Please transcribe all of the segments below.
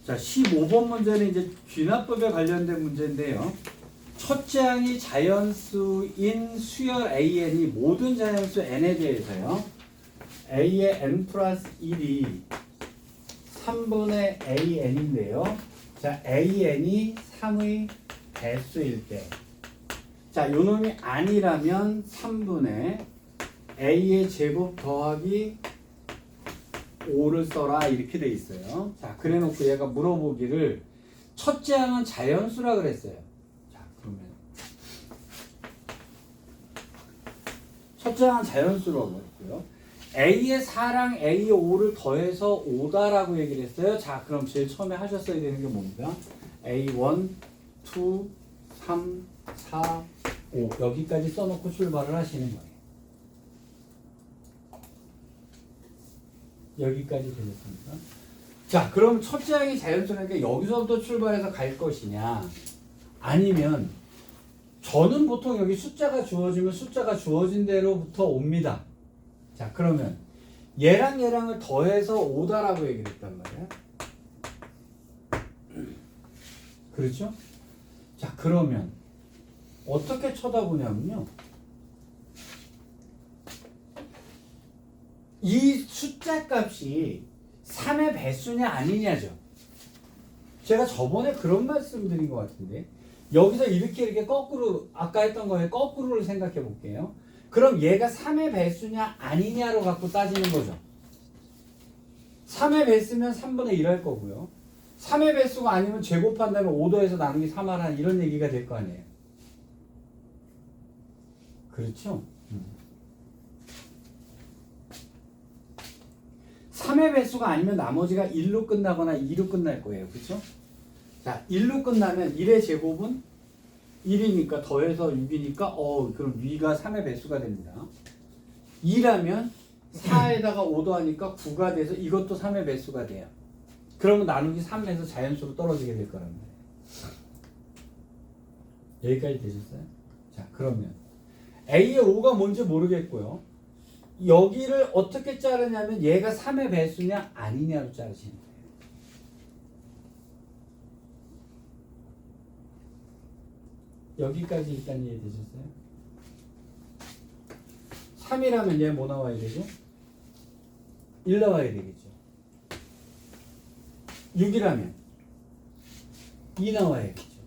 자, 15번 문제는 이제 귀납법에 관련된 문제인데요. 첫째 항이 자연수인 수열 AN이 모든 자연수 N에 대해서요. A의 N 플러스 1이 3분의 AN인데요. 자, AN이 3의 배수일 때. 자, 요 놈이 아니라면 3분의 A의 제곱 더하기 5를 써라 이렇게 돼 있어요. 자, 그래 놓고 얘가 물어보기를 첫째 항은 자연수라 그랬어요. 자, 그러면 첫째 항은 자연수라고 했고요. A의 4랑 A의 5를 더해서 5다라고 얘기를 했어요. 자, 그럼 제일 처음에 하셨어야 되는 게 뭡니까? A1, 2, 3, 4, 5 여기까지 써놓고 출발을 하시는 거예요. 여기까지 되겠습니까? 자, 그럼 첫째 항이 자연수라니까 여기서부터 출발해서 갈 것이냐, 아니면 저는 보통 여기 숫자가 주어지면 숫자가 주어진 대로부터 옵니다. 자, 그러면 얘랑 얘랑을 더해서 5다라고 얘기를 했단 말이야. 그렇죠? 자, 그러면 어떻게 쳐다보냐면요, 이 숫자 값이 3의 배수냐 아니냐죠. 제가 저번에 그런 말씀 드린 것 같은데, 여기서 이렇게 거꾸로, 아까 했던 거에 거꾸로를 생각해 볼게요. 그럼 얘가 3의 배수냐 아니냐로 갖고 따지는 거죠. 3의 배수면 3분의 1 할 거고요. 3의 배수가 아니면 제곱한다면 5도에서 나누기 3하라 이런 얘기가 될 거 아니에요. 그렇죠? 3의 배수가 아니면 나머지가 1로 끝나거나 2로 끝날 거예요. 그렇죠? 자, 1로 끝나면 1의 제곱은 1이니까 더해서 6이니까 그럼 위가 3의 배수가 됩니다. 2라면 4에다가 5도 하니까 9가 돼서 이것도 3의 배수가 돼요. 그러면 나누기 3에서 자연수로 떨어지게 될 거란 말이에요. 여기까지 되셨어요? 자, 그러면 A의 5가 뭔지 모르겠고요. 여기를 어떻게 자르냐면 얘가 3의 배수냐 아니냐로 자르시는 거예요. 여기까지 일단 이해되셨어요? 3이라면 얘 뭐 나와야 되죠? 1 나와야 되겠죠. 6이라면 2 나와야겠죠.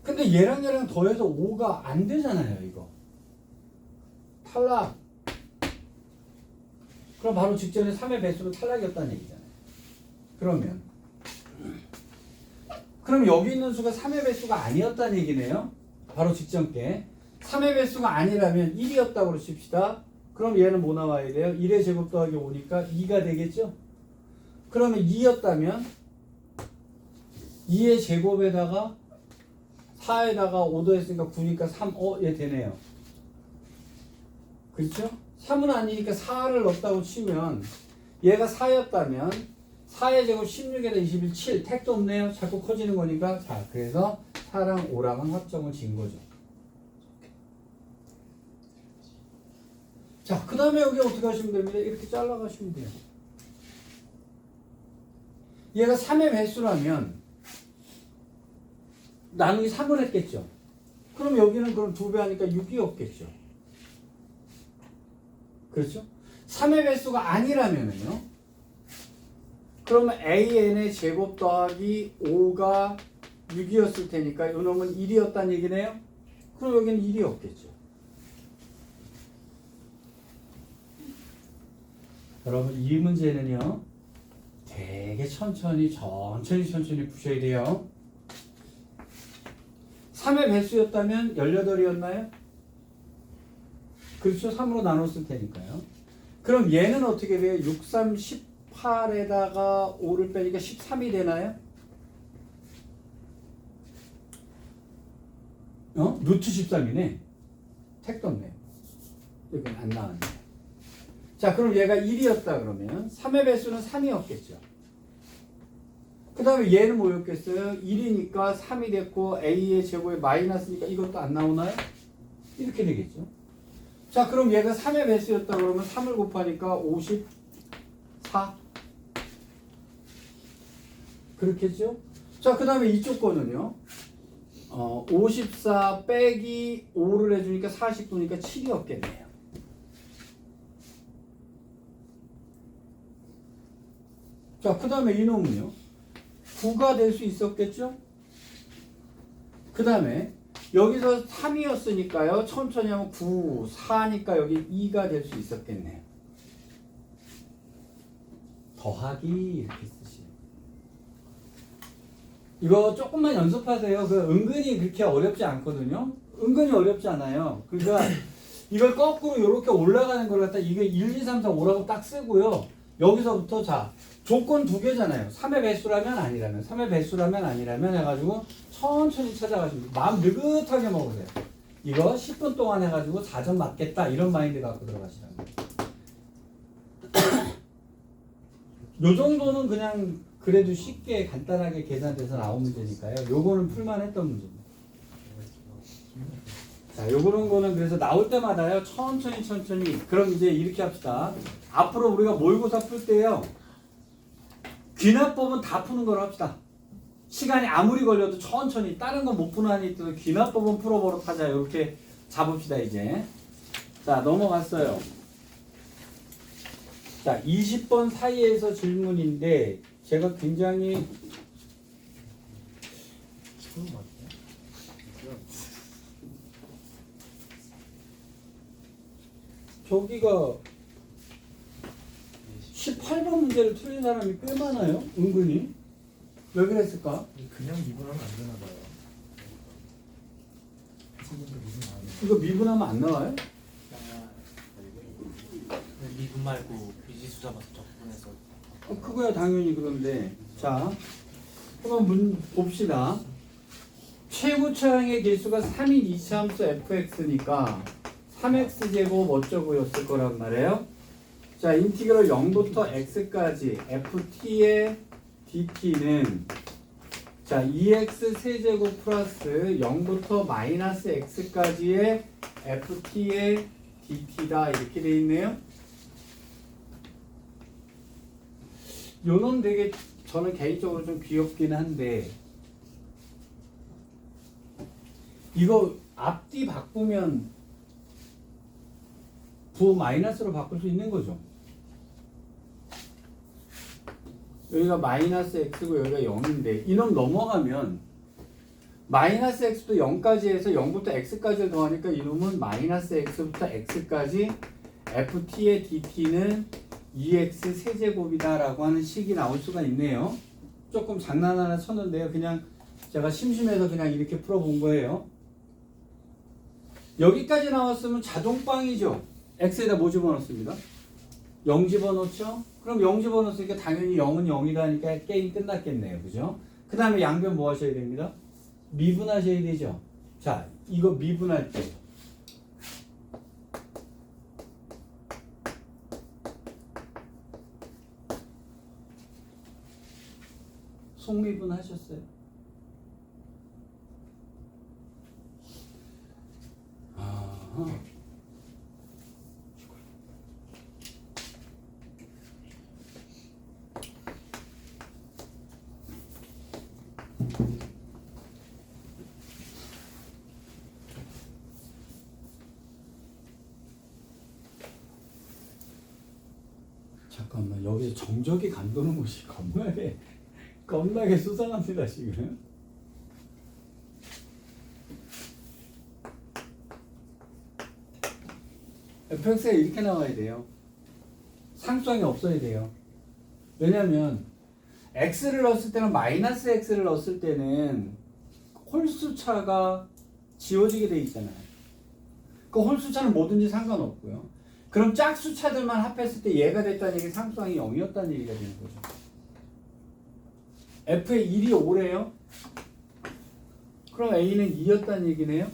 근데 얘랑 얘랑 더해서 5가 안 되잖아요, 이거. 탈락. 그럼 바로 직전에 3의 배수로 탈락이었다는 얘기잖아요. 그럼 여기 있는 수가 3의 배수가 아니었다는 얘기네요. 바로 직전 게 3의 배수가 아니라면 1이었다고 칩시다. 그럼 얘는 뭐 나와야 돼요? 1의 제곱 더하기 5니까 2가 되겠죠? 그러면 2였다면 2의 제곱에다가 4에다가 5도 했으니까 9니까 3, 얘 되네요. 그렇죠? 3은 아니니까 4를 넣었다고 치면 얘가 4였다면 4의 제곱 16에다 21, 7. 택도 없네요. 자꾸 커지는 거니까. 자, 그래서 4랑 5랑은 합정을 지은 거죠. 자, 그 다음에 여기 어떻게 하시면 됩니다. 이렇게 잘라가시면 돼요. 얘가 3의 배수라면 나누기 3을 했겠죠. 그럼 여기는 그럼 2배 하니까 6이 없겠죠. 그렇죠? 3의 배수가 아니라면은요. 그러면 AN의 제곱 더하기 5가 6이었을 테니까 요 놈은 1이었다는 얘기네요. 그럼 여기는 1이 없겠죠. 여러분, 이 문제는요, 되게 천천히 푸셔야 돼요. 3의 배수였다면 18이었나요? 그렇죠? 3으로 나눴을 테니까요. 그럼 얘는 어떻게 돼요? 6, 3, 18에다가 5를 빼니까 13이 되나요? 루트 13이네. 택도 없네요. 여기는 안 나왔네. 자, 그럼 얘가 1이었다 그러면 3의 배수는 3이었겠죠. 그 다음에 얘는 뭐였겠어요? 1이니까 3이 됐고 A의 제곱에 마이너스니까 이것도 안 나오나요? 이렇게 되겠죠. 자, 그럼 얘가 3의 배수였다 그러면 3을 곱하니까 54. 그렇겠죠? 자, 그 다음에 이쪽 거는요. 54 빼기 5를 해주니까 49니까 7이었겠네요. 자, 그 다음에 이놈은요. 9가 될 수 있었겠죠? 그 다음에 여기서 3이었으니까요. 천천히 하면 9, 4니까 여기 2가 될 수 있었겠네요. 더하기 이렇게 쓰시면. 이거 조금만 연습하세요. 은근히 그렇게 어렵지 않거든요. 은근히 어렵지 않아요. 그러니까 이걸 거꾸로 이렇게 올라가는 걸 갖다 이게 1, 2, 3, 4, 5라고 딱 쓰고요. 여기서부터 자 조건 두 개잖아요. 3의 배수라면 아니라면 3의 배수라면 아니라면 해가지고 천천히 찾아가시면 마음 느긋하게 먹으세요. 이거 10분 동안 해가지고 4점 맞겠다 이런 마인드 갖고 들어가시라는 거예요. 요 정도는 그냥 그래도 쉽게 간단하게 계산돼서 나온 문제니까요. 요거는 풀만 했던 문제입니다. 자, 요거는 거는 그래서 나올 때마다요. 천천히. 그럼 이제 이렇게 합시다. 앞으로 우리가 모의고사 풀 때요. 귀납법은 다 푸는 걸로 합시다. 시간이 아무리 걸려도 천천히 다른 건 못 푸는 한이 있어도 귀납법은 풀어보러 하자. 이렇게 잡읍시다 이제. 자, 넘어갔어요. 자, 20번 사이에서 질문인데 제가 굉장히 저기가 18번 문제를 틀린 사람이 꽤 많아요. 은근히. 왜 그랬을까? 그냥 미분하면 안 되나 봐요. 이거 미분하면 안 나와요? 미분 말고 미지수 잡아서 적분해서. 그거야 당연히 그런데. 자, 한번 봅시다. 최고 차량의 개수가 3인 이차함수 fx니까 3x제곱 어쩌고였을 거란 말이에요. 자, 인티그럴 0부터 x까지 ft의 dt는 자 2x 세제곱 플러스 0부터 마이너스 x까지의 ft의 dt다 이렇게 돼 있네요. 요놈 되게 저는 개인적으로 좀 귀엽긴 한데 이거 앞뒤 바꾸면 부 마이너스로 바꿀 수 있는 거죠. 여기가 마이너스 x고 여기가 0인데 이놈 넘어가면 마이너스 x도 0까지 해서 0부터 x까지를 더하니까 이놈은 마이너스 x부터 x까지 ft의 dt는 2x 세제곱이다 라고 하는 식이 나올 수가 있네요. 조금 장난 하나 쳤는데요. 그냥 제가 심심해서 그냥 이렇게 풀어본 거예요. 여기까지 나왔으면 자동빵이죠. x에다 뭐 집어넣습니다? 0 집어넣죠? 그럼 0 집어넣으니까 당연히 0은 0이라니까 게임 끝났겠네요. 그죠? 그 다음에 양변 뭐 하셔야 됩니다? 미분하셔야 되죠. 자, 이거 미분할 때 속미분 하셨어요? 아하. 잠깐만, 여기서 정적이 감도는 곳이 겁나게 수상합니다 지금. fx가 이렇게 나와야 돼요. 상수항이 없어야 돼요. 왜냐면 x를 넣었을 때는 마이너스 x를 넣었을 때는 홀수차가 지워지게 돼 있잖아요. 그 홀수차는 뭐든지 상관없고요. 그럼 짝수차들만 합했을 때 얘가 됐다는 얘기, 상수항이 0이었다는 얘기가 되는 거죠. f의 1이 5래요. 그럼 a는 2였다는 얘기네요.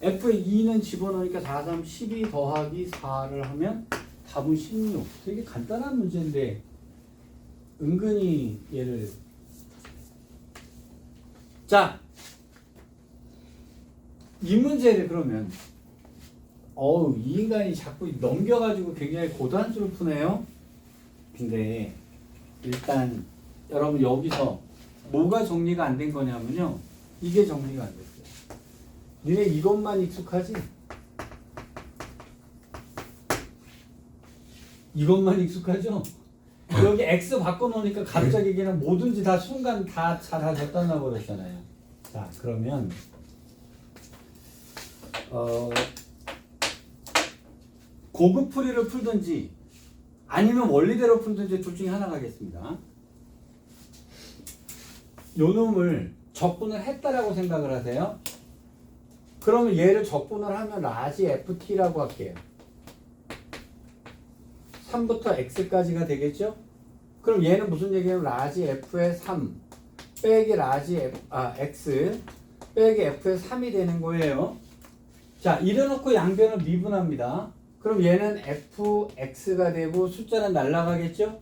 f의 2는 집어넣으니까 4, 3, 12 더하기 4를 하면 답은 16. 되게 간단한 문제인데 은근히 얘를 자, 이 문제를 그러면 이 인간이 자꾸 넘겨가지고 굉장히 고단수를 푸네요. 근데 일단 여러분 여기서 뭐가 정리가 안 된 거냐면요. 이게 정리가 안 됐어요. 니네 이것만 익숙하지? 이것만 익숙하죠? 여기 X 바꿔놓으니까 갑자기 그냥 뭐든지 다 순간 다 갖다 놔버렸잖아요. 자, 그러면 고급 풀이를 풀든지 아니면 원리대로 풀든지 둘 중에 하나 가겠습니다. 요 놈을 적분을 했다라고 생각을 하세요. 그러면 얘를 적분을 하면 라지 ft라고 할게요. 3부터 x까지가 되겠죠? 그럼 얘는 무슨 얘기냐면 라지 f의 3 빼기 라지 x 빼기 f의 3이 되는 거예요. 자, 이래놓고 양변을 미분합니다. 그럼 얘는 fx가 되고 숫자는 날아가겠죠?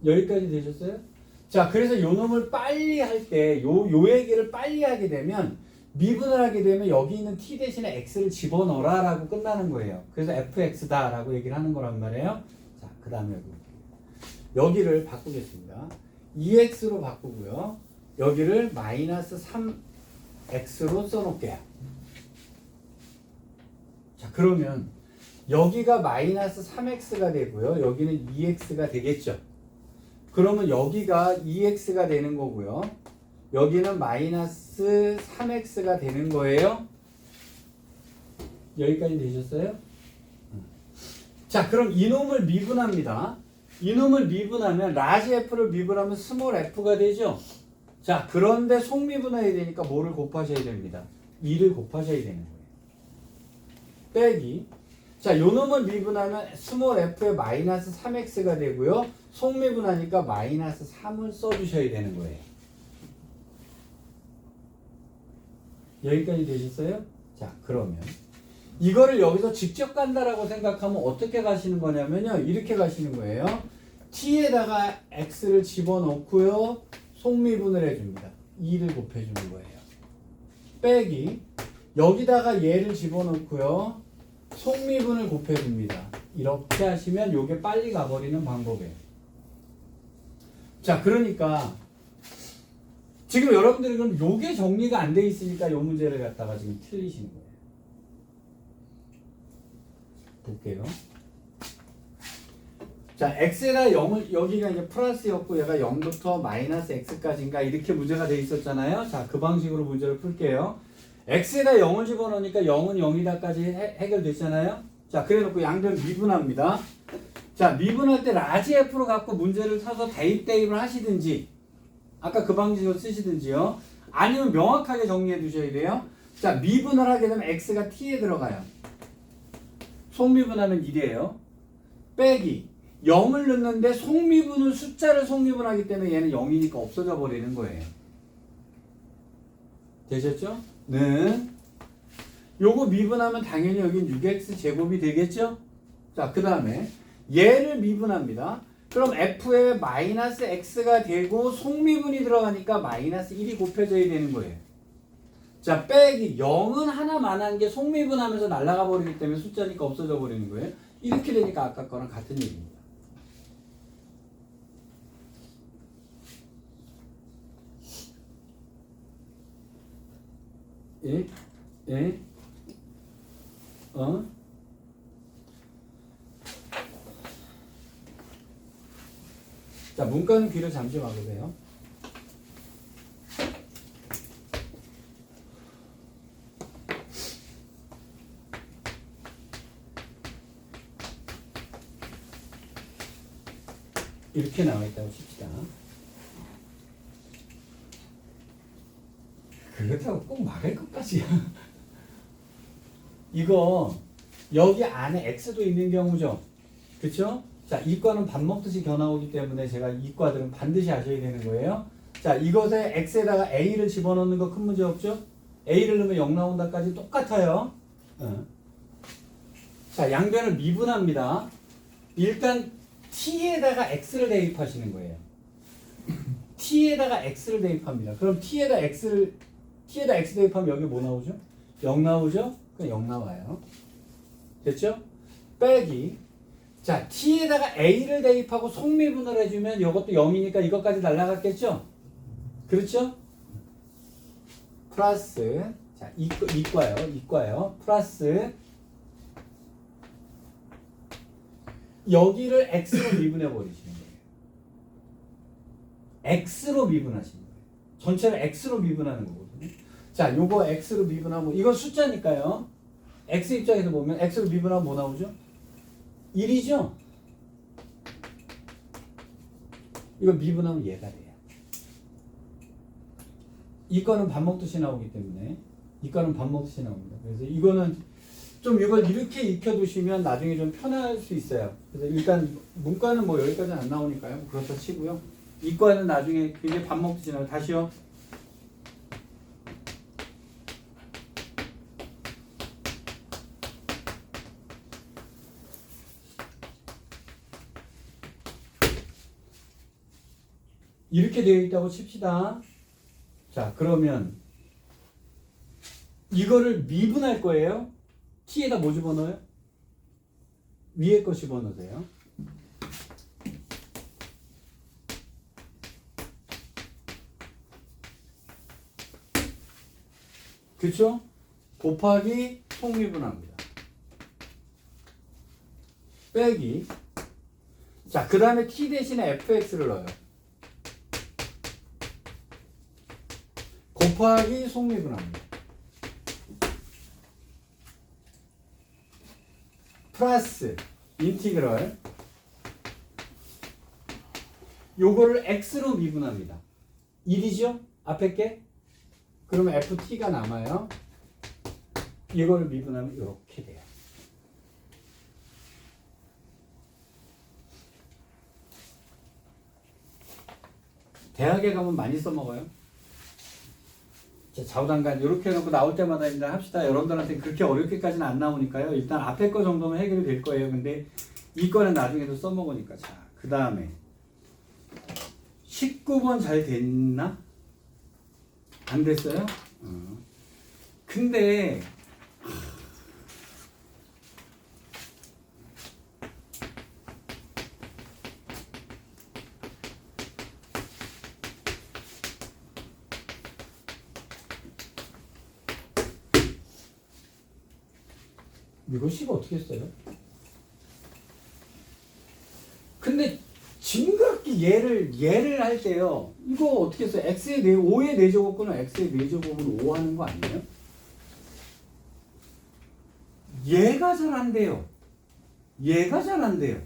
여기까지 되셨어요? 자, 그래서 요 놈을 빨리 할 때, 요 얘기를 빨리 하게 되면, 미분을 하게 되면 여기 있는 t 대신에 x를 집어넣어라 라고 끝나는 거예요. 그래서 fx다 라고 얘기를 하는 거란 말이에요. 자, 그 다음에 여기를 바꾸겠습니다. 2x로 바꾸고요. 여기를 마이너스 3x로 써놓을게요. 자, 그러면 여기가 마이너스 3x가 되고요. 여기는 2x가 되겠죠. 그러면 여기가 2x가 되는 거고요. 여기는 마이너스 3x가 되는 거예요. 여기까지 되셨어요? 자, 그럼 이놈을 미분합니다. 이놈을 미분하면 라지 f를 미분하면 스몰 f가 되죠. 자, 그런데 속미분해야 되니까 뭐를 곱하셔야 됩니다. 2를 곱하셔야 되는 거예요. 빼기. 자, 요 놈을 미분하면 스몰 f의 마이너스 3x가 되고요. 속미분하니까 마이너스 3을 써주셔야 되는 거예요. 여기까지 되셨어요? 자, 그러면 이거를 여기서 직접 간다라고 생각하면 어떻게 가시는 거냐면요. 이렇게 가시는 거예요. t에다가 x를 집어넣고요. 속미분을 해줍니다. 2를 곱해주는 거예요. 빼기. 여기다가 얘를 집어넣고요. 속미분을 곱해줍니다. 이렇게 하시면 요게 빨리 가버리는 방법이에요. 자, 그러니까 지금 여러분들이 그럼 요게 정리가 안 돼 있으니까 요 문제를 갖다가 지금 틀리시는 거예요. 볼게요. 자, x에다 0을 여기가 이제 플러스였고 얘가 0부터 마이너스 x까지인가 이렇게 문제가 돼 있었잖아요. 자, 그 방식으로 문제를 풀게요. x에다 0을 집어넣으니까 0은 0이다까지 해결됐잖아요. 자, 그래놓고 양변 미분합니다. 자, 미분할 때 라지 f로 갖고 문제를 사서 대입을 하시든지 아까 그 방식으로 쓰시든지요. 아니면 명확하게 정리해 두셔야 돼요. 자, 미분을 하게 되면 x가 t에 들어가요. 속미분하면 1이에요. 빼기 0을 넣는데 속미분은 숫자를 속미분하기 때문에 얘는 0이니까 없어져 버리는 거예요. 되셨죠? 는 요거 미분하면 당연히 여긴 6x 제곱이 되겠죠? 자, 그 다음에 얘를 미분합니다. 그럼 f에 마이너스 x가 되고 속미분이 들어가니까 마이너스 1이 곱해져야 되는 거예요. 자, 빼기 0은 하나만 게 속미분하면서 날아가 버리기 때문에 숫자니까 없어져 버리는 거예요. 이렇게 되니까 아까 거랑 같은 얘기입니다. 자, 문과는 귀를 잠시 막으세요. 이렇게 나와 있다고 칩시다. 그렇다고 꼭 막을 것까지야. 이거 여기 안에 x도 있는 경우죠. 그쵸? 자, 이과는 밥 먹듯이 겨나오기 때문에 제가 이과들은 반드시 아셔야 되는 거예요. 자, 이것에 x에다가 a를 집어넣는 거 큰 문제 없죠? a를 넣으면 0 나온다까지 똑같아요. 자, 양변을 미분합니다. 일단 t에다가 x를 대입하시는 거예요. t에다가 x를 대입합니다. 그럼 t에다 x 대입하면 여기 뭐 나오죠? 0 나오죠? 그럼 0 나와요. 됐죠? 빼기. 자, t에다가 a를 대입하고 속미분을 해주면 이것도 0이니까 이것까지 날라갔겠죠? 그렇죠? 플러스, 자, 이과요. 플러스, 여기를 x로 미분해 버리시는 거예요. x로 미분하시는 거예요. 전체를 x로 미분하는 거거든요. 자, 요거 x로 미분하면, 이건 숫자니까요. x 입장에서 보면 x로 미분하면 뭐 나오죠? 1이죠? 이거 미분하면 얘가 돼요. 이거는 밥 먹듯이 나오기 때문에 이거는 밥 먹듯이 나옵니다. 그래서 이거는 좀 이걸 이렇게 익혀두시면 나중에 좀 편할 수 있어요. 그래서 일단 문과는 뭐 여기까지는 안 나오니까요. 그렇다 치고요. 이과는 나중에 굉장히 밥 먹듯이 나와요. 다시요. 이렇게 되어 있다고 칩시다. 자, 그러면 이거를 미분할 거예요. t에다 뭐 집어넣어요? 위에 거 집어넣으세요. 그쵸? 곱하기 속미분합니다. 빼기. 자, 그 다음에 t 대신에 fx를 넣어요. 곱하기 속미분합니다. 플러스 인티그럴 요거를 x로 미분합니다. 1이죠? 앞에 게? 그러면 ft가 남아요. 이거를 미분하면 이렇게 돼요. 대학에 가면 많이 써먹어요. 좌우단간 이렇게 해놓고 나올 때마다 이제 합시다. 여러분들한테 그렇게 어렵게까지는 안 나오니까요. 일단 앞에 거 정도면 해결이 될 거예요. 근데 이 거는 나중에도 써먹으니까. 자, 그 다음에 19번 잘 됐나? 안 됐어요? 근데 이거 식을 어떻게 써요? 근데 진각기 얘를 할 때요. 이거 어떻게 써요? x의 5의 4제곱분은 x의 4제곱은 5 하는 거 아니에요? 얘가 잘 안 돼요. 얘가 잘 안 돼요.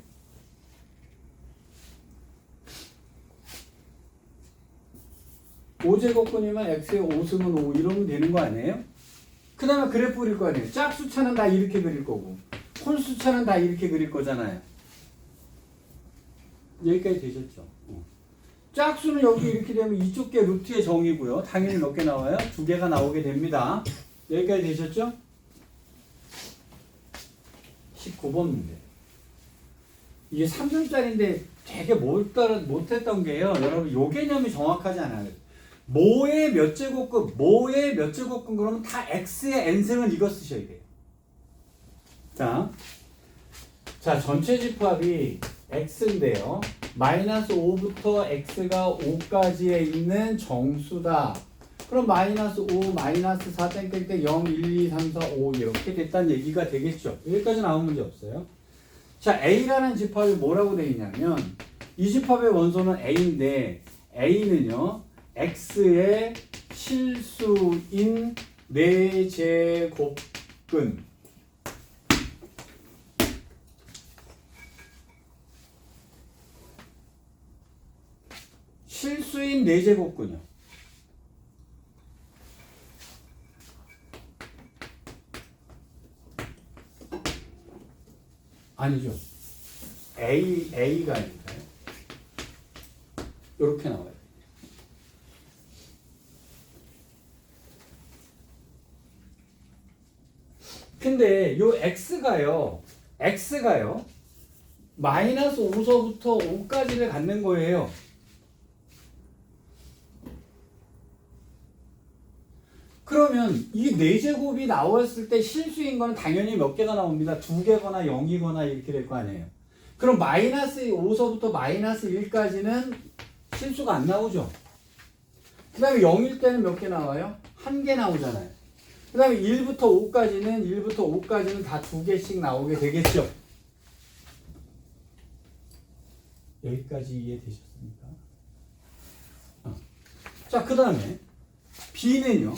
(5제곱분이면) x의 5 쓰면 5 이러면 되는 거 아니에요? 그 다음에 그래프 그릴 거 아니에요. 짝수차는 다 이렇게 그릴 거고 홀수차는 다 이렇게 그릴 거잖아요. 여기까지 되셨죠? 짝수는 여기 이렇게 되면 이쪽 게 루트의 정이고요. 당연히 몇 개 나와요? 2개가 나오게 됩니다. 여기까지 되셨죠? 19번 문제. 이게 3점짜리인데 되게 못했던 게요. 여러분 요 개념이 정확하지 않아요. 모의 몇 제곱근, 모의 몇 제곱근 그러면 다 x의 n승은 이거 쓰셔야 돼요. 자 전체 집합이 x인데요. 마이너스 5부터 x가 5까지에 있는 정수다. 그럼 마이너스 5, 마이너스 4, 땡땡땡 0, 1, 2, 3, 4, 5 이렇게 됐다는 얘기가 되겠죠. 여기까지 나온 문제 없어요. 자, A라는 집합이 뭐라고 되어 있냐면 이 집합의 원소는 A인데 A는요. X의 실수인 4제곱근 실수인 4제곱근이요. 아니죠. A가 아닐까요? 이렇게 나와요. 근데 요 X가요. 마이너스 5서부터 5까지를 갖는 거예요. 그러면 이 4제곱이 나왔을 때 실수인 거는 당연히 몇 개가 나옵니다. 2개거나 0이거나 이렇게 될 거 아니에요. 그럼 마이너스 5서부터 마이너스 1까지는 실수가 안 나오죠. 그 다음에 0일 때는 몇 개 나와요? 한 개 나오잖아요. 그 다음에 1부터 5까지는 다 2개씩 나오게 되겠죠. 여기까지 이해되셨습니까? 자, 그 다음에 B는요.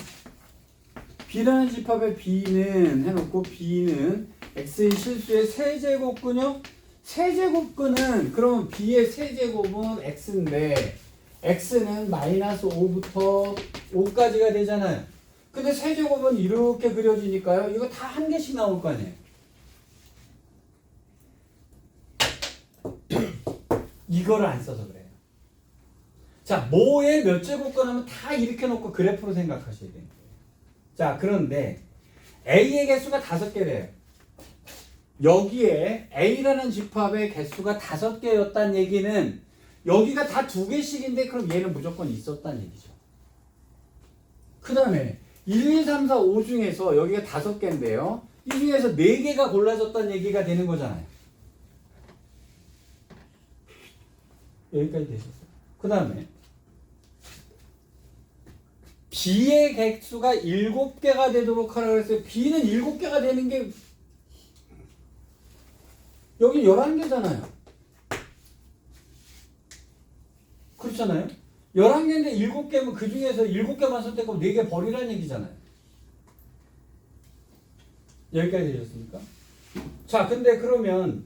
B라는 집합의 B는 해놓고 B는 X의 실수의 세제곱근요. 세제곱근은 그러면 B의 세제곱은 X인데 X는 마이너스 5부터 5까지가 되잖아요. 근데 세제곱은 이렇게 그려지니까요. 이거 다 한 개씩 나올 거 아니에요. 이거를 안 써서 그래요. 자, 뭐의 몇 제곱근 하면 다 이렇게 놓고 그래프로 생각하셔야 돼요. 자, 그런데 A의 개수가 5개래요. 여기에 A라는 집합의 개수가 5개였다는 얘기는 여기가 다 2개씩인데 그럼 얘는 무조건 있었다는 얘기죠. 그 다음에 1, 2, 3, 4, 5 중에서 여기가 5개인데요. 이 중에서 4개가 골라졌다는 얘기가 되는 거잖아요. 여기까지 되셨어요. 그 다음에 B의 개수가 7개가 되도록 하라고 했어요. B는 7개가 되는 게 여기 11개잖아요. 그렇잖아요. 11개인데 7개면 그 중에서 7개만 선택하고 4개 버리라는 얘기잖아요. 여기까지 되셨습니까? 자, 근데 그러면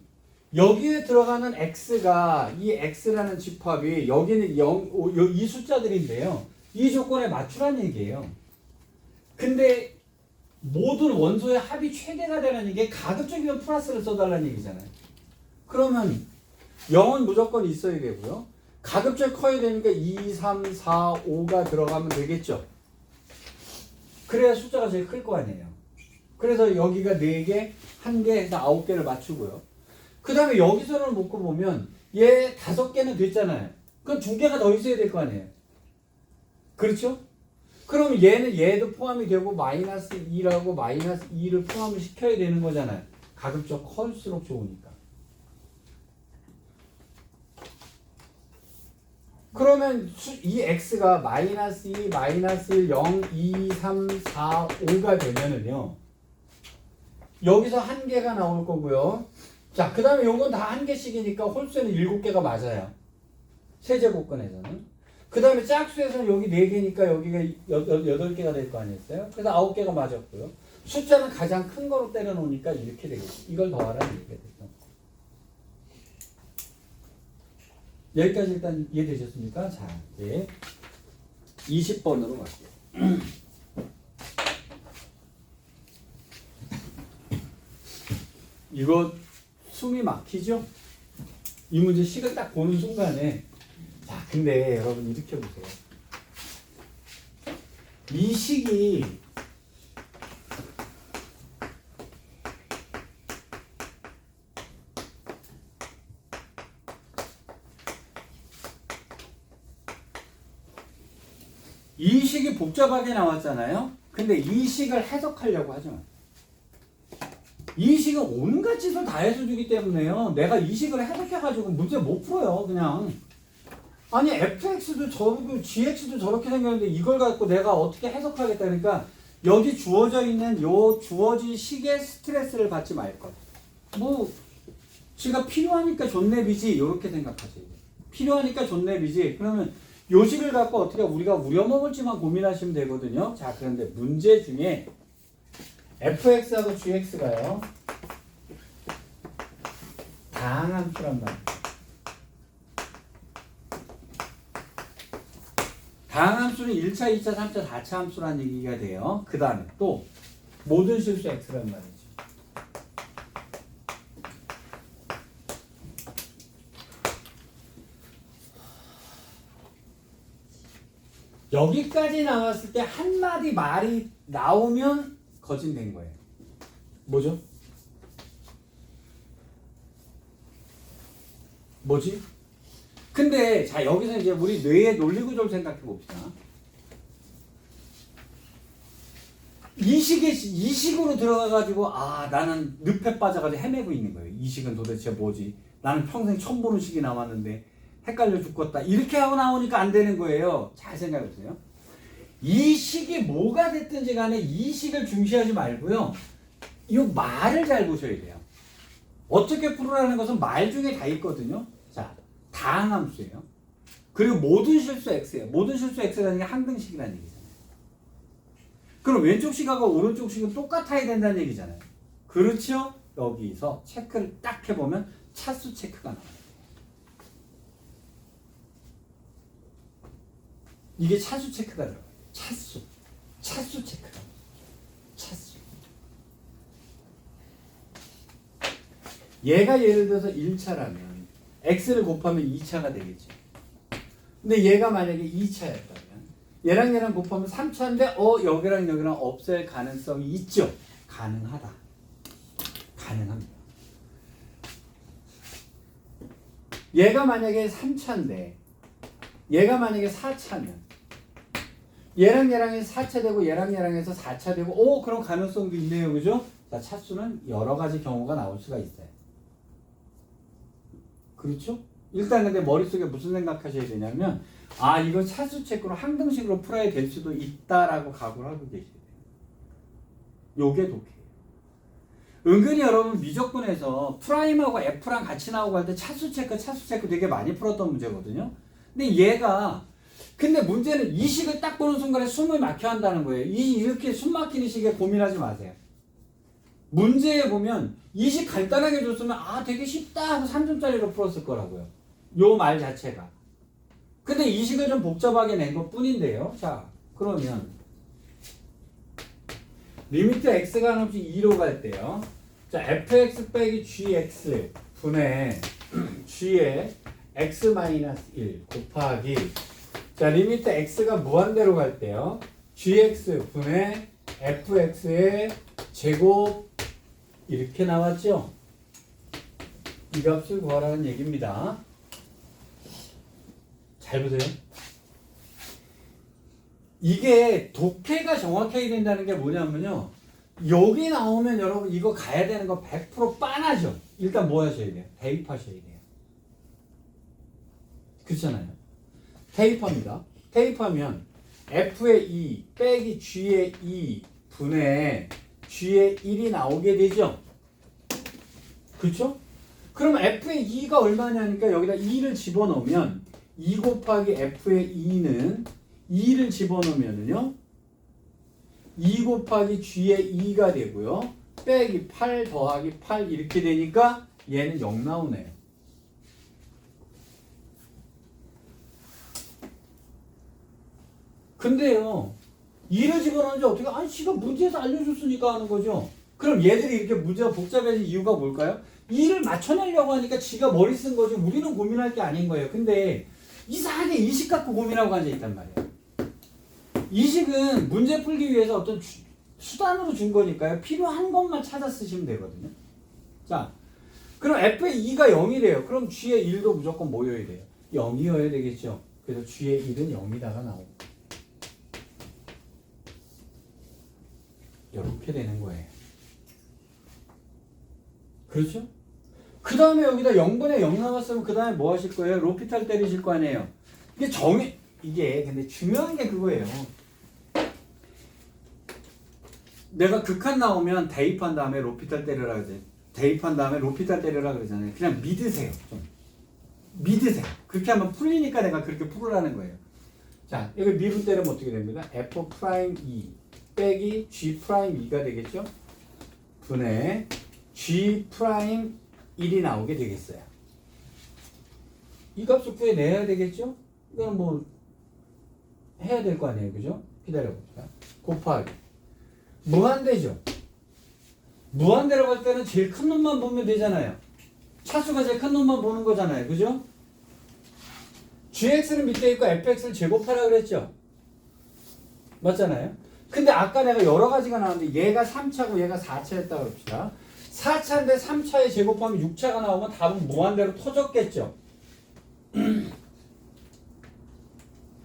여기에 들어가는 X가 이 X라는 집합이 여기는 0, 이 숫자들인데요. 이 조건에 맞추라는 얘기예요. 근데 모든 원소의 합이 최대가 되는 게 가급적이면 플러스를 써달라는 얘기잖아요. 그러면 0은 무조건 있어야 되고요. 가급적 커야 되니까 2, 3, 4, 5가 들어가면 되겠죠. 그래야 숫자가 제일 클 거 아니에요. 그래서 여기가 4개, 1개 해서 9개를 맞추고요. 그 다음에 여기서는 놓고 보면 얘 5개는 됐잖아요. 그럼 2개가 더 있어야 될 거 아니에요. 그렇죠? 그럼 얘도 포함이 되고 마이너스 2라고 마이너스 2를 포함을 시켜야 되는 거잖아요. 가급적 클수록 좋으니까. 그러면 이 x가 마이너스 2, 마이너스 1, 0, 2, 3, 4, 5가 되면은요. 여기서 1개가 나올 거고요. 자, 그 다음에 요건 다 1개씩이니까 홀수는 7개가 맞아요. 세제곱근에서는. 그 다음에 짝수에서는 여기 4개니까 여기가 8개가 될 거 아니었어요? 그래서 9개가 맞았고요. 숫자는 가장 큰 거로 때려놓으니까 이렇게 되겠죠. 이걸 더하라는 얘기가 되죠. 여기까지 일단 이해되셨습니까? 자, 이제 20번으로 갈게요. 이거 숨이 막히죠? 이 문제 식을 딱 보는 순간에 자, 근데 여러분 이렇게 보세요. 이 식이 이 식이 복잡하게 나왔잖아요. 근데 이 식을 해석하려고 하죠. 이 식은 온갖 짓을 다 해서 주기 때문에요. 내가 이 식을 해석해가지고 문제 못 풀어요. 그냥. 아니 fx도 저렇고 gx도 저렇게 생겼는데 이걸 갖고 내가 어떻게 해석하겠다. 그러니까 여기 주어져 있는 요 주어진 식의 스트레스를 받지 말 것. 뭐 지가 필요하니까 존내비지 이렇게 생각하세요. 필요하니까 존내비지. 그러면 요식을 갖고 어떻게 우리가 우려먹을지만 고민하시면 되거든요. 자, 그런데 문제 중에 fx하고 gx가요. 다항함수란 말이에요. 다항함수는 1차, 2차, 3차, 4차 함수라는 얘기가 돼요. 그 다음에 또 모든 실수 x란 말이죠. 여기까지 나왔을 때 한마디 말이 나오면 거짓된 거예요. 뭐죠? 뭐지? 근데 자 여기서 이제 우리 뇌의 논리 구조를 생각해 봅시다. 이 식으로 들어가 가지고 아 나는 늪에 빠져가지고 헤매고 있는 거예요. 이 식은 도대체 뭐지? 나는 평생 처음 보는 식이 나왔는데 헷갈려 죽겠다. 이렇게 하고 나오니까 안 되는 거예요. 잘 생각해 보세요. 이 식이 뭐가 됐든지 간에 이 식을 중시하지 말고요. 이 말을 잘 보셔야 돼요. 어떻게 풀으라는 것은 말 중에 다 있거든요. 자, 다항함수예요. 그리고 모든 실수 x예요. 모든 실수 x라는 게 항등식이라는 얘기잖아요. 그럼 왼쪽 식하고 오른쪽 식은 똑같아야 된다는 얘기잖아요. 그렇죠? 여기서 체크를 딱 해보면 차수 체크가 나와요. 이게 차수 체크가 들어가요. 차수 체크가. 차수. 얘가 예를 들어서 1차라면 x를 곱하면 2차가 되겠죠. 근데 얘가 만약에 2차였다면 얘랑 곱하면 3차인데 여기랑 여기랑 없앨 가능성이 있죠. 가능하다. 가능합니다. 얘가 만약에 3차인데 얘가 만약에 4차면 얘랑이 4차 되고 얘랑에서 4차 되고 그런 가능성도 있네요. 그죠? 자, 차수는 여러 가지 경우가 나올 수가 있어요. 그렇죠? 일단 근데 머릿속에 무슨 생각하셔야 되냐면 이거 차수 체크로 항등식으로 풀어야 될 수도 있다라고 각오를 하고 계셔야 돼요. 요게 독해요. 은근히 여러분 미적분에서 프라임하고 F랑 같이 나오고 할 때 차수 체크 되게 많이 풀었던 문제거든요. 근데 문제는 이 식을 딱 보는 순간에 숨을 막혀 한다는 거예요. 이렇게 숨 막히는 식에 고민하지 마세요. 문제에 보면 이 식 간단하게 줬으면 되게 쉽다 하고 3점짜리로 풀었을 거라고요. 요 말 자체가. 근데 이 식을 좀 복잡하게 낸 것 뿐인데요. 자, 그러면 리미트 x가 한없이 2로 갈 때요. 자, fx 빼기 gx 분의 g의 x-1 곱하기 자, 리미트 x가 무한대로 갈 때요. gx 분의 fx의 제곱 이렇게 나왔죠? 이 값을 구하라는 얘기입니다. 잘 보세요. 이게 독해가 정확해야 된다는 게 뭐냐면요. 여기 나오면 여러분 이거 가야 되는 거 100% 빤하죠. 일단 뭐 하셔야 돼요? 대입하셔야 돼요. 그렇잖아요. 대입합니다. 대입하면 f의 2 빼기 g의 2 분의 g의 1이 나오게 되죠. 그렇죠? 그럼 f의 2가 얼마냐니까 여기다 2를 집어넣으면 2 곱하기 f의 2는 2를 집어넣으면은요 2 곱하기 g의 2가 되고요 빼기 8 더하기 8 이렇게 되니까 얘는 0 나오네요. 근데요 2를 집어넣는지 어떻게 씨가 문제에서 알려줬으니까 하는 거죠. 그럼 얘들이 이렇게 문제가 복잡해진 이유가 뭘까요? 2를 맞춰내려고 하니까 지가 머리 쓴 거지 우리는 고민할 게 아닌 거예요. 근데 이상하게 이식 갖고 고민하고 앉아있단 말이에요. 이식은 문제 풀기 위해서 어떤 수단으로 준 거니까요. 필요한 것만 찾아 쓰시면 되거든요. 자, 그럼 f의 2가 0이래요. 그럼 g의 1도 무조건 뭐여야 돼요? 0이어야 되겠죠. 그래서 g의 1은 0이다가 나오고 이렇게 되는 거예요. 그렇죠? 그 다음에 여기다 0분의 0 남았으면 그 다음에 뭐 하실 거예요? 로피탈 때리실 거 아니에요. 이게 근데 중요한 게 그거예요. 내가 극한 나오면 대입한 다음에 로피탈 때리라 그러지. 대입한 다음에 로피탈 때리라 그러잖아요. 그냥 믿으세요. 좀 믿으세요. 그렇게 하면 풀리니까 내가 그렇게 풀으라는 거예요. 자, 여기 미분 때리면 어떻게 됩니까? f'2 빼기 g'2가 되겠죠? 분의 g'1이 나오게 되겠어요. 이 값을 구해내야 되겠죠? 이거는 뭐 해야 될 거 아니에요. 그죠? 기다려봅시다. 곱하기 무한대죠? 무한대로 갈 때는 제일 큰 놈만 보면 되잖아요. 차수가 제일 큰 놈만 보는 거잖아요. 그죠? gx는 밑에 있고 fx를 제곱하라 그랬죠? 맞잖아요? 근데 아까 내가 여러 가지가 나왔는데 얘가 3차고 얘가 4차였다 그럽시다. 4차인데 3차에 제곱하면 6차가 나오면 답은 무한대로 터졌겠죠?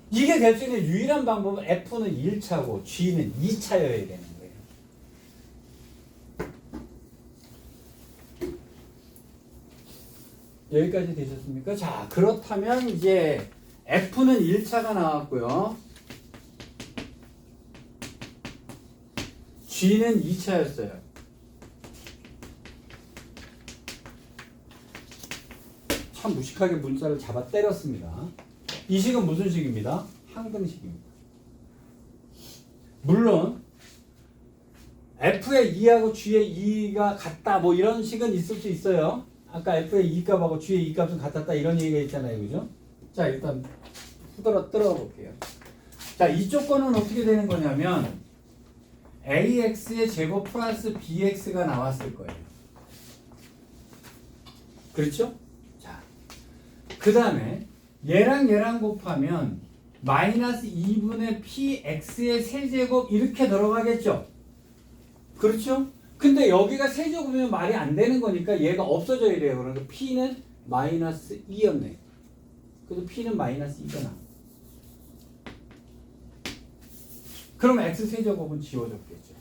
이게 될 수 있는 유일한 방법은 F는 1차고 G는 2차여야 되는 거예요. 여기까지 되셨습니까? 자, 그렇다면 이제 F는 1차가 나왔고요. G는 2차였어요. 참 무식하게 문자를 잡아 때렸습니다. 이 식은 무슨 식입니다? 항등식입니다. 물론 F의 2하고 G의 2가 같다 뭐 이런 식은 있을 수 있어요. 아까 F의 2값하고 G의 2값은 같았다 이런 얘기가 있잖아요. 그죠? 자, 일단 후들어 뜯어 볼게요. 자, 이쪽 거는 어떻게 되는 거냐면 AX의 제곱 플러스 BX가 나왔을 거예요. 그렇죠? 자, 그 다음에 얘랑 곱하면 마이너스 2분의 PX의 세제곱 이렇게 들어가겠죠? 그렇죠? 근데 여기가 세제곱이면 말이 안 되는 거니까 얘가 없어져야 돼요. 그러니까 P는 마이너스 2였네. 그래서 P는 마이너스 2가 나. 그럼 X 세제곱은 지워졌겠죠.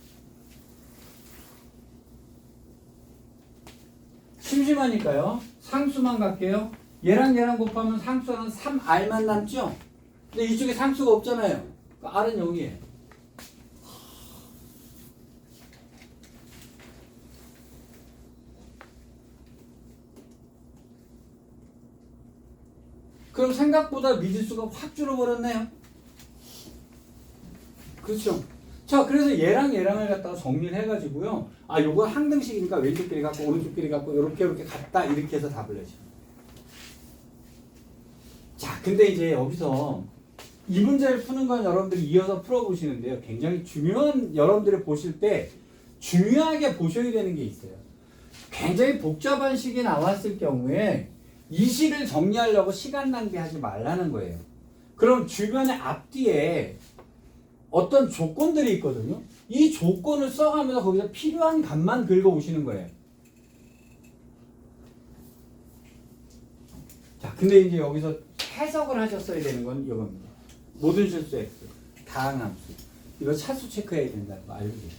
심심하니까요. 상수만 갈게요. 얘랑 곱하면 상수는 3R만 남죠? 근데 이쪽에 상수가 없잖아요. 그러니까 R은 0이에요. 그럼 생각보다 미지수가 확 줄어버렸네요. 그렇죠? 자, 그래서 얘랑을 갖다가 정리를 해가지고요. 아, 요거 항등식이니까 왼쪽 길이 갖고 오른쪽 길이 갖고 이렇게 갔다 이렇게 해서 답을 내죠. 자, 근데 이제 여기서 이 문제를 푸는 건 여러분들이 이어서 풀어보시는데요. 굉장히 중요한, 여러분들이 보실 때 중요하게 보셔야 되는 게 있어요. 굉장히 복잡한 식이 나왔을 경우에 이 식을 정리하려고 시간 낭비하지 말라는 거예요. 그럼 주변의 앞뒤에 어떤 조건들이 있거든요. 이 조건을 써가면서 거기서 필요한 값만 긁어오시는 거예요. 자, 근데 이제 여기서 해석을 하셨어야 되는 건 이겁니다. 모든 실수 X, 다항함수. 이거 차수 체크해야 된다는 거 알고 계세요?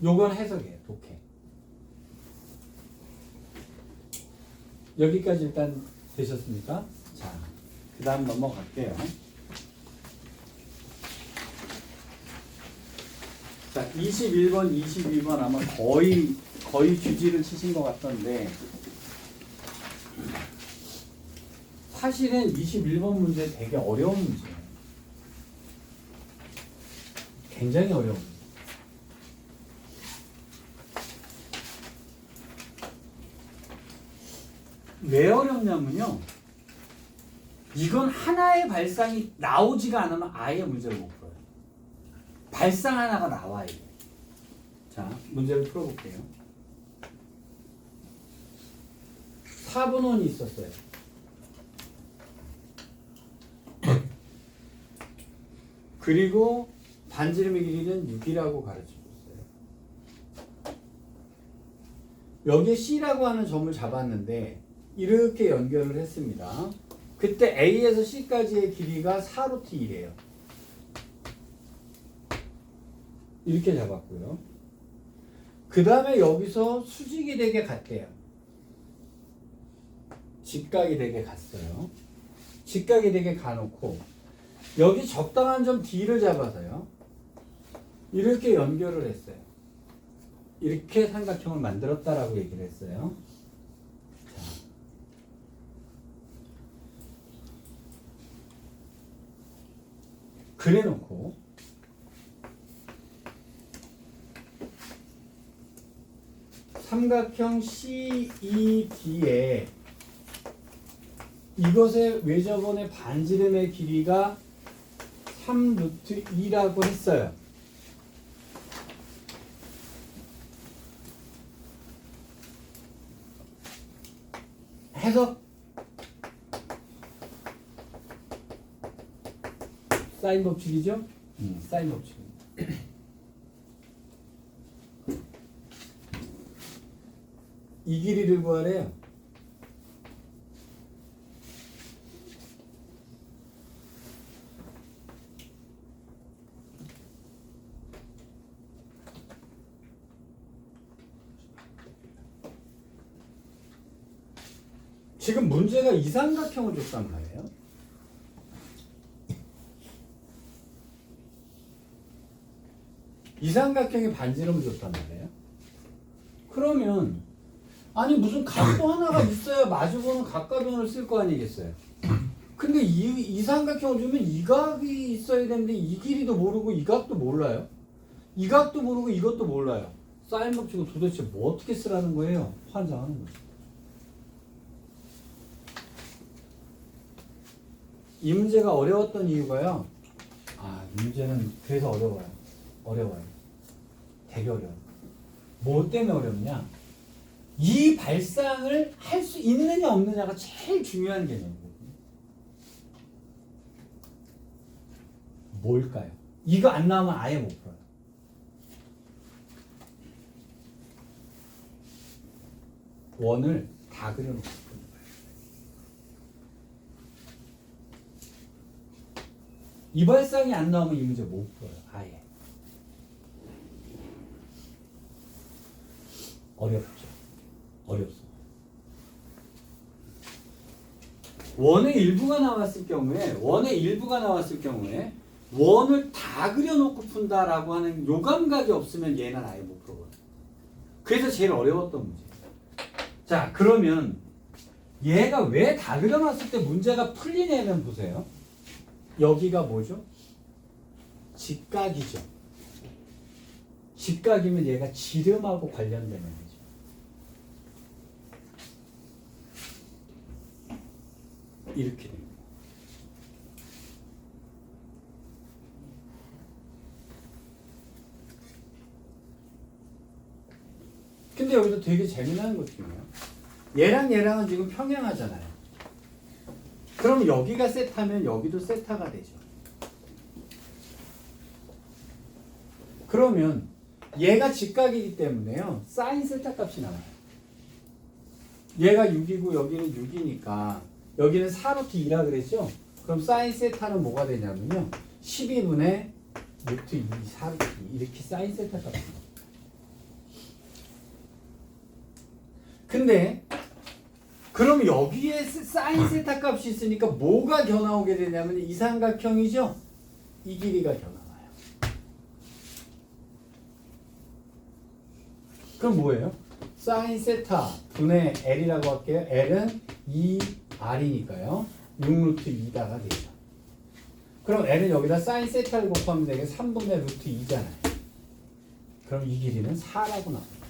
요건 해석이에요. 독해. 여기까지 일단 되셨습니까? 자, 그 다음 넘어갈게요. 자, 21번, 22번 아마 거의 주지를 치신 것 같던데 사실은 21번 문제 되게 어려운 문제예요. 굉장히 어려운 문제. 왜 어렵냐면요. 이건 하나의 발상이 나오지가 않으면 아예 문제를 못 풀어요. 발상 하나가 나와야 돼요. 자, 문제를 풀어볼게요. 4분원이 있었어요. 그리고 반지름의 길이는 6이라고 가르쳐줬어요. 여기에 C라고 하는 점을 잡았는데 이렇게 연결을 했습니다. 그때 A에서 C까지의 길이가 4루트 1이에요. 이렇게 잡았고요. 그 다음에 여기서 수직이 되게 갔대요. 직각이 되게 갔어요. 직각이 되게 가놓고 여기 적당한 점 D를 잡아서요. 이렇게 연결을 했어요. 이렇게 삼각형을 만들었다라고 얘기를 했어요. 자. 그래 놓고 삼각형 CED에 이것의 외접원의 반지름의 길이가 3루트 2라고 했어요. 해석 사인 법칙이죠? 사인 법칙입니다. 이 길이를 구하래요. 지금 문제가 이삼각형을 줬단 말이에요. 이삼각형의 반지름을 줬단 말이에요. 그러면 아니 무슨 각도 하나가 있어야 마주보는 각과변을 쓸 거 아니겠어요. 근데 이 삼각형을 주면 이 각이 있어야 되는데 이 길이도 모르고 이 각도 몰라요. 이 각도 모르고 이것도 몰라요. 사인 법칙은 도대체 뭐 어떻게 쓰라는 거예요? 환장하는 거죠. 이 문제가 어려웠던 이유가요. 이 문제는 그래서 어려워요. 되게 어려워요. 뭐 때문에 어렵냐? 이 발상을 할 수 있느냐 없느냐가 제일 중요한 개념이거든요. 뭘까요? 이거 안 나오면 아예 못 풀어요. 원을 다 그려놓고 푸는 거예요. 이 발상이 안 나오면 이 문제 못 풀어요. 아예. 어렵죠. 어렵습니다. 원의 일부가 나왔을 경우에 원을 다 그려놓고 푼다라고 하는 요 감각이 없으면 얘는 아예 못 풀어요. 그래서 제일 어려웠던 문제예요. 자, 그러면 얘가 왜 다 그려놨을 때 문제가 풀리냐면 보세요. 여기가 뭐죠? 직각이죠. 직각이면 얘가 지름하고 관련되는 거죠. 이렇게 됩니다. 근데 여기서 되게 재미나는 것 중에요. 얘랑 얘랑은 지금 평행하잖아요. 그럼 여기가 세타면 여기도 세타가 되죠. 그러면 얘가 직각이기 때문에요. 사인 세타 값이 나와요. 얘가 6이고 여기는 6이니까 여기는 4루트 2라 그랬죠? 그럼 사인 세타는 뭐가 되냐면요. 12분의 루트 2, 4루트 2 이렇게 사인 세타 값이 나와요. 근데 그럼 여기에 사인 세타 값이 있으니까 뭐가 겨 나오게 되냐면 이 삼각형이죠? 이 길이가 겨 나와요. 그럼 뭐예요? 사인 세타 분의 L이라고 할게요. L은 2R이니까요. 6루트 2다가 되죠. 그럼 L은 여기다 사인 세타를 곱하면 되게 3분의 루트 2잖아요. 그럼 이 길이는 4라고 나와요.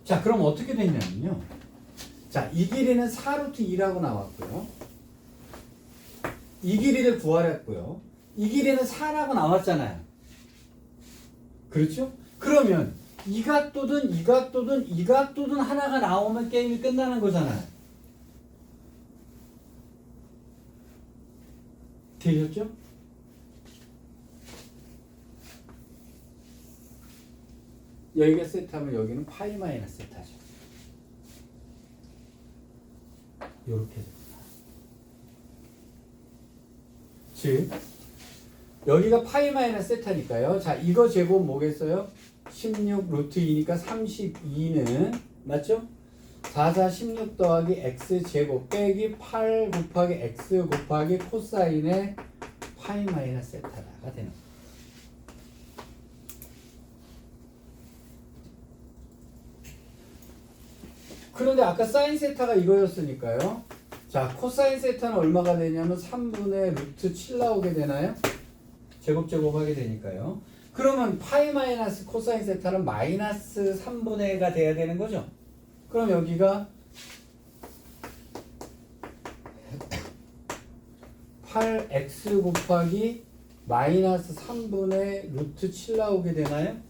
자, 그럼 어떻게 됐냐면요. 자, 이 길이는 4루트 2라고 나왔고요. 이 길이를 구하랬고요. 이 길이는 4라고 나왔잖아요. 그렇죠? 그러면 이 각도든 이 각도든 이 각도든 하나가 나오면 게임이 끝나는 거잖아요. 되셨죠? 여기가 세타면 여기는 파이 마이너스 세타죠. 이렇게 됩니다. 즉 여기가 파이 마이너스 세타니까요. 자, 이거 제곱 뭐겠어요? 16 루트 2니까 32는 맞죠? 4, 4, 16 더하기 x 제곱 빼기 8 곱하기 x 곱하기 코사인의 파이 마이너스 세타가 되는 거예요. 그런데 아까 사인 세타가 이거였으니까요. 자, 코사인 세타는 얼마가 되냐면 3분의 루트 7 나오게 되나요? 제곱하게 되니까요. 그러면 파이 마이너스 코사인 세타는 마이너스 3분의가 돼야 되는 거죠. 그럼 여기가 8x 곱하기 마이너스 3분의 루트 7 나오게 되나요?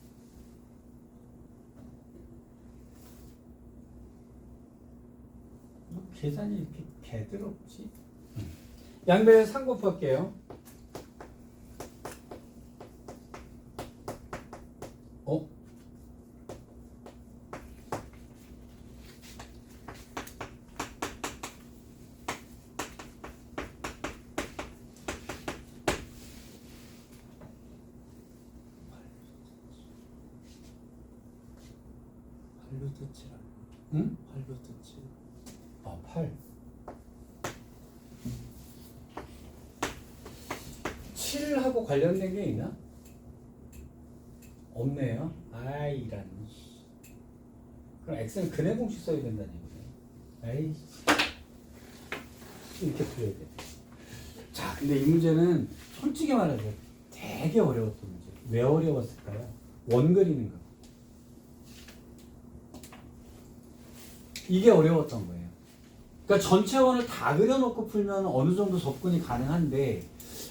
계산이 이렇게 개들없지? 양배를 3 곱할게요. 8루트 7. 응? 8루트 7. 8. 7하고 관련된 게 있나? 없네요. 이란. 그럼 x는 근의 공식 써야 된다는 얘기네. 이렇게 풀어야 돼. 자, 근데 이 문제는 솔직히 말해서 되게 어려웠던 문제. 왜 어려웠을까요? 원 그리는 거. 이게 어려웠던 거예요. 그러니까 전체 원을 다 그려놓고 풀면 어느 정도 접근이 가능한데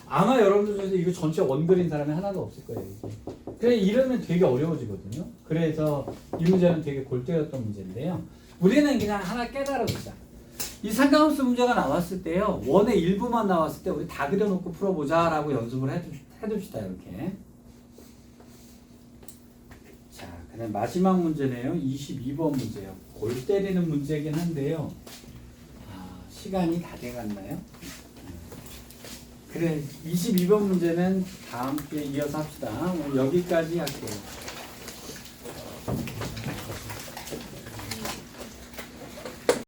아마 여러분들 중에서 이거 전체 원 그린 사람이 하나도 없을 거예요. 이게. 그래 이러면 되게 어려워지거든요. 그래서 이 문제는 되게 골때였던 문제인데요. 우리는 그냥 하나 깨달아두자. 이 삼각함수 문제가 나왔을 때요. 원의 일부만 나왔을 때 우리 다 그려놓고 풀어보자 라고 연습을 해둡시다. 이렇게. 자, 그다음 마지막 문제네요. 22번 문제요. 골 때리는 문제긴 한데요. 시간이 다 돼갔나요? 그래, 22번 문제는 다음 주에 이어서 합시다. 오늘 여기까지 할게요.